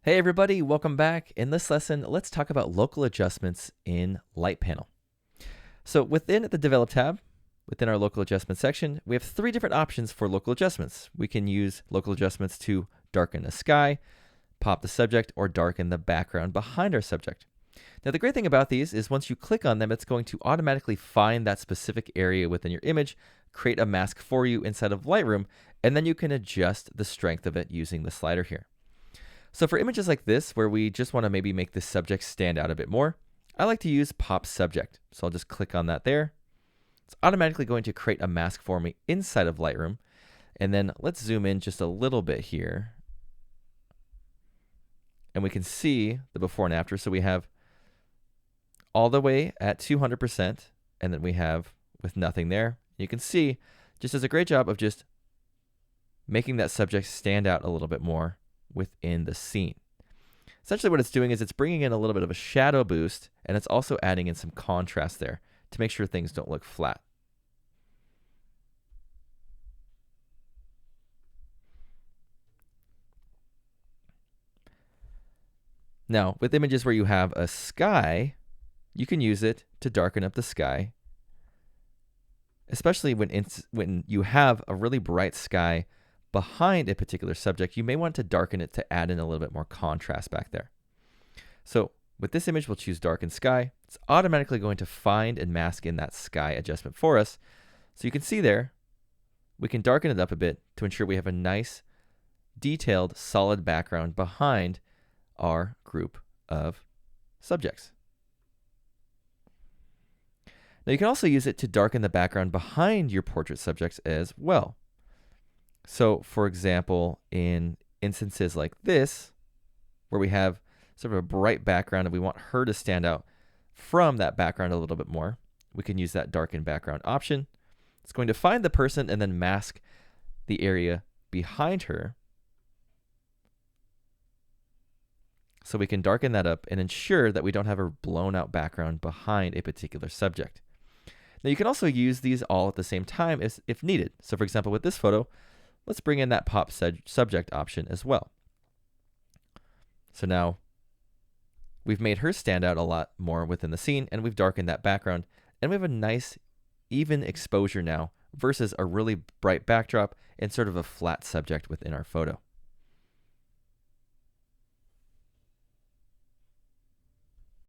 Hey everybody, welcome back. In this lesson, let's talk about local adjustments in Lightpanel. So within the Develop tab, within our local adjustment section, we have three different options for local adjustments. We can use local adjustments to darken the sky, pop the subject, or darken the background behind our subject. Now the great thing about these is once you click on them, it's going to automatically find that specific area within your image, create a mask for you inside of Lightroom, and then you can adjust the strength of it using the slider here. So for images like this, where we just want to maybe make the subject stand out a bit more, I like to use Pop Subject. So I'll just click on that there. It's automatically going to create a mask for me inside of Lightroom. And then let's zoom in just a little bit here. And we can see the before and after. So we have all the way at 200%, and then we have with nothing there. You can see just does a great job of just making that subject stand out a little bit more within the scene. Essentially what it's doing is it's bringing in a little bit of a shadow boost, and it's also adding in some contrast there to make sure things don't look flat. Now, with images where you have a sky, you can use it to darken up the sky, especially when you have a really bright sky behind a particular subject. You may want to darken it to add in a little bit more contrast back there. So with this image, we'll choose Darken Sky. It's automatically going to find and mask in that sky adjustment for us. So you can see there, we can darken it up a bit to ensure we have a nice, detailed, solid background behind our group of subjects. Now you can also use it to darken the background behind your portrait subjects as well. So for example, in instances like this, where we have sort of a bright background and we want her to stand out from that background a little bit more, we can use that darken background option. It's going to find the person and then mask the area behind her. So we can darken that up and ensure that we don't have a blown out background behind a particular subject. Now you can also use these all at the same time if needed. So for example, with this photo, let's bring in that pop subject option as well. So now we've made her stand out a lot more within the scene, and we've darkened that background, and we have a nice even exposure now versus a really bright backdrop and sort of a flat subject within our photo.